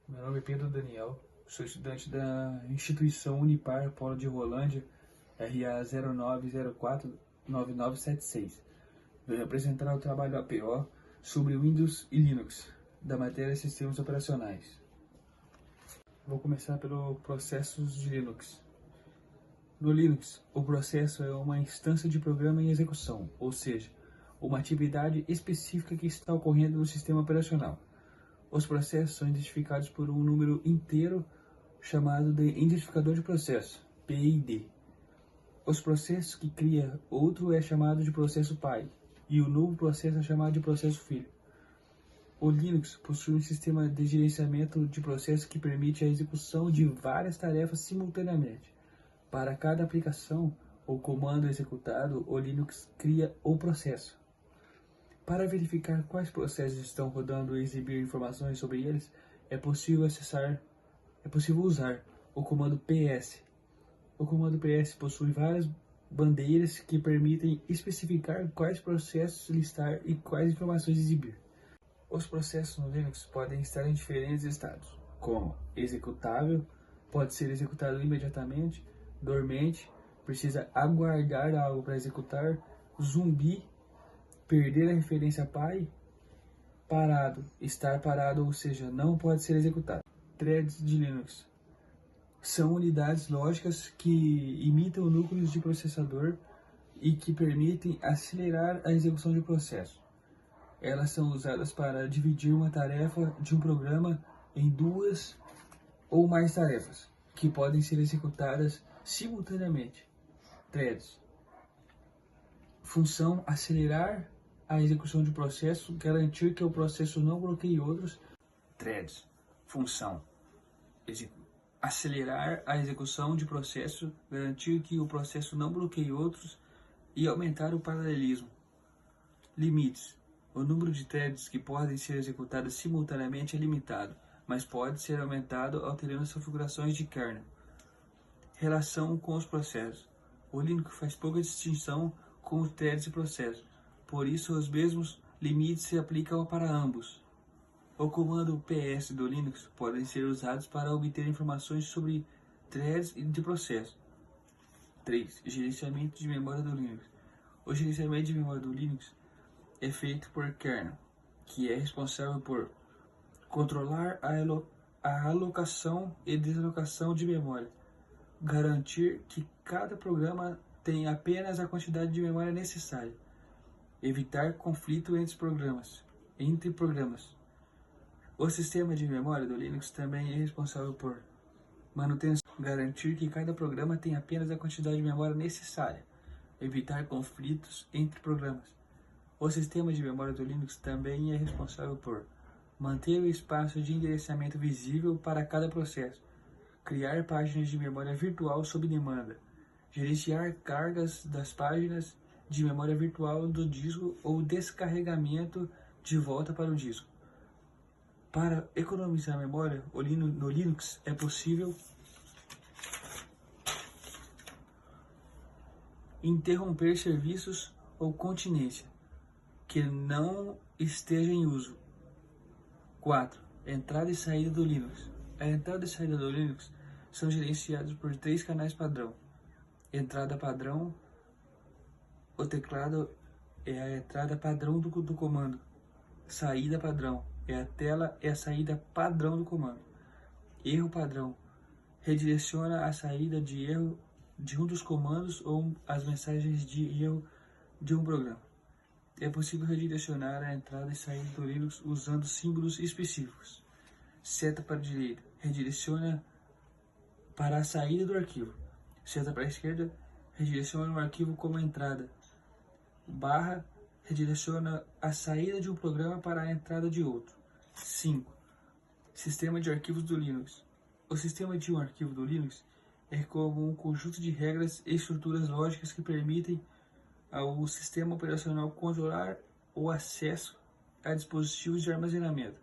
Meu nome é Pedro Daniel, sou estudante da instituição Unipar Polo de Rolândia, RA 09049976. Venho apresentar o trabalho APO sobre Windows e Linux, da matéria Sistemas Operacionais. Vou começar pelo processos de Linux. No Linux, o processo é uma instância de programa em execução, ou seja, uma atividade específica que está ocorrendo no sistema operacional. Os processos são identificados por um número inteiro chamado de identificador de processo, PID. Os processos que cria outro é chamado de processo pai, e o novo processo é chamado de processo filho. O Linux possui um sistema de gerenciamento de processos que permite a execução de várias tarefas simultaneamente. Para cada aplicação ou comando executado, o Linux cria o processo. Para verificar quais processos estão rodando e exibir informações sobre eles, é possível usar o comando ps. O comando ps possui várias bandeiras que permitem especificar quais processos listar e quais informações exibir. Os processos no Linux podem estar em diferentes estados, como executável, pode ser executado imediatamente, dormente, precisa aguardar algo para executar, zumbi, perder a referência pai, parado, estar parado, ou seja, não pode ser executado. Threads de Linux são unidades lógicas que imitam núcleos de processador e que permitem acelerar a execução de processo. Elas são usadas para dividir uma tarefa de um programa em duas ou mais tarefas, que podem ser executadas simultaneamente. Threads. Função: acelerar a execução de processo, garantir que o processo não bloqueie outros. Threads. Função: acelerar a execução de processo, garantir que o processo não bloqueie outros e aumentar o paralelismo. Limites: o número de threads que podem ser executadas simultaneamente é limitado, mas pode ser aumentado alterando as configurações de kernel. Relação com os processos: o Linux faz pouca distinção com os threads e processos, por isso os mesmos limites se aplicam para ambos. O comando ps do Linux podem ser usados para obter informações sobre threads e de processo. 3. Gerenciamento de memória do Linux. O gerenciamento de memória do Linux é feito por kernel, que é responsável por controlar a alocação e desalocação de memória, garantir que cada programa tenha apenas a quantidade de memória necessária, evitar conflito entre programas. O sistema de memória do Linux também é responsável por manutenção, garantir que cada programa tenha apenas a quantidade de memória necessária, evitar conflitos entre programas. O sistema de memória do Linux também é responsável por manter o espaço de endereçamento visível para cada processo, criar páginas de memória virtual sob demanda, gerenciar cargas das páginas de memória virtual do disco ou descarregamento de volta para o disco. Para economizar memória, no Linux é possível interromper serviços ou continência que não esteja em uso. 4. Entrada e saída do Linux. A entrada e saída do Linux são gerenciados por 3 canais padrão. Entrada padrão: o teclado é a entrada padrão do comando. Saída padrão: é a tela e a saída padrão do comando. Erro padrão: redireciona a saída de erro de um dos comandos ou as mensagens de erro de um programa. É possível redirecionar a entrada e saída do Linux usando símbolos específicos. Seta para a direita: redireciona para a saída do arquivo. Seta para a esquerda: redireciona o arquivo como entrada. Barra: redireciona a saída de um programa para a entrada de outro. 5. Sistema de arquivos do Linux. O sistema de um arquivo do Linux é como um conjunto de regras e estruturas lógicas que permitem ao sistema operacional controlar o acesso a dispositivos de armazenamento,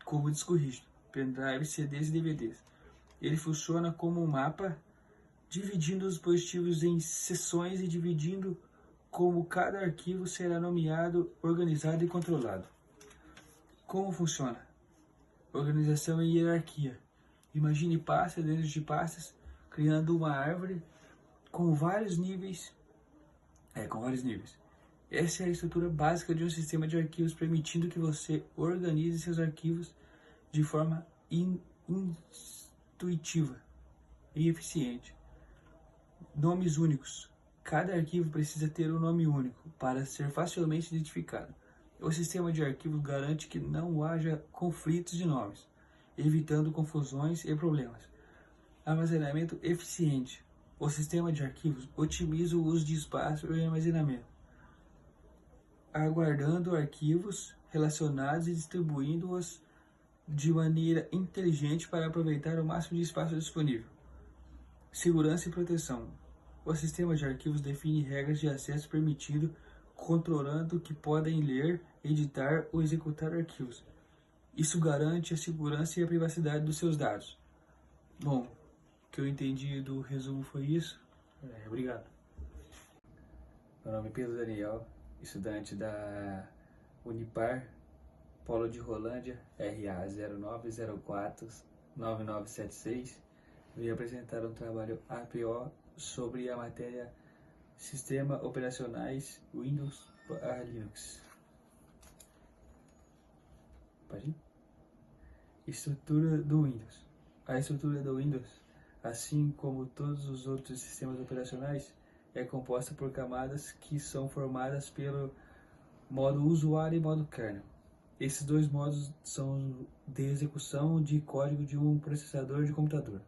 como disco rígido, pendrive, CDs e DVDs. Ele funciona como um mapa, dividindo os dispositivos em seções e dividindo como cada arquivo será nomeado, organizado e controlado. Como funciona? organização e hierarquia. Imagine pastas dentro de pastas, criando uma árvore com vários níveis. Essa é a estrutura básica de um sistema de arquivos, permitindo que você organize seus arquivos de forma intuitiva e eficiente. Nomes únicos. Cada arquivo precisa ter um nome único para ser facilmente identificado. O sistema de arquivos garante que não haja conflitos de nomes, evitando confusões e problemas. Armazenamento eficiente. O sistema de arquivos otimiza o uso de espaço e armazenamento, aguardando arquivos relacionados e distribuindo-os de maneira inteligente para aproveitar o máximo de espaço disponível. Segurança e proteção. O sistema de arquivos define regras de acesso permitindo, controlando que podem ler, editar ou executar arquivos. Isso garante a segurança e a privacidade dos seus dados. Bom, o que eu entendi do resumo foi isso. Obrigado. Meu nome é Pedro Daniel, estudante da Unipar, Polo de Rolândia, RA 0904-9976. Vim apresentar um trabalho APO sobre a matéria Sistema Operacionais Windows para Linux. Pode ir? Estrutura do Windows. A estrutura do Windows, assim como todos os outros sistemas operacionais, é composta por camadas que são formadas pelo modo usuário e modo kernel. Esses dois modos são de execução de código de um processador de computador.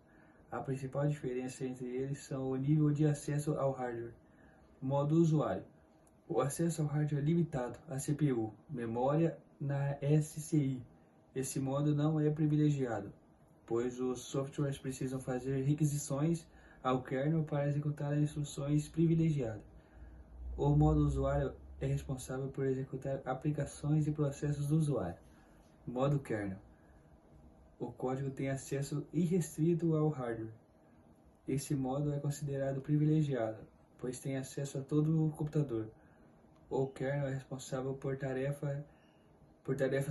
A principal diferença entre eles são o nível de acesso ao hardware. Modo usuário. O acesso ao hardware é limitado à CPU, memória na SCI. Esse modo não é privilegiado, pois os softwares precisam fazer requisições ao kernel para executar as instruções privilegiadas. O modo usuário é responsável por executar aplicações e processos do usuário. Modo kernel. O código tem acesso irrestrito ao hardware. Esse modo é considerado privilegiado, pois tem acesso a todo o computador. O kernel é responsável por tarefas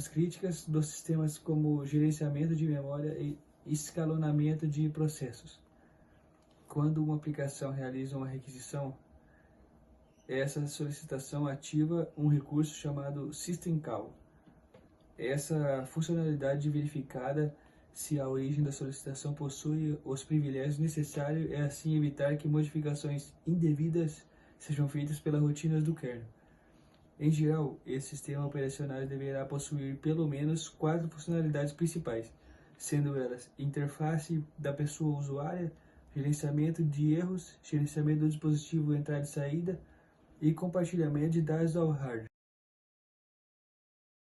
críticas dos sistemas como gerenciamento de memória e escalonamento de processos. Quando uma aplicação realiza uma requisição, essa solicitação ativa um recurso chamado System Call. Essa funcionalidade verificada se a origem da solicitação possui os privilégios necessários e assim evitar que modificações indevidas sejam feitas pelas rotinas do kernel. Em geral, esse sistema operacional deverá possuir pelo menos 4 funcionalidades principais, sendo elas interface da pessoa usuária, gerenciamento de erros, gerenciamento do dispositivo entrada e saída e compartilhamento de dados ao hardware.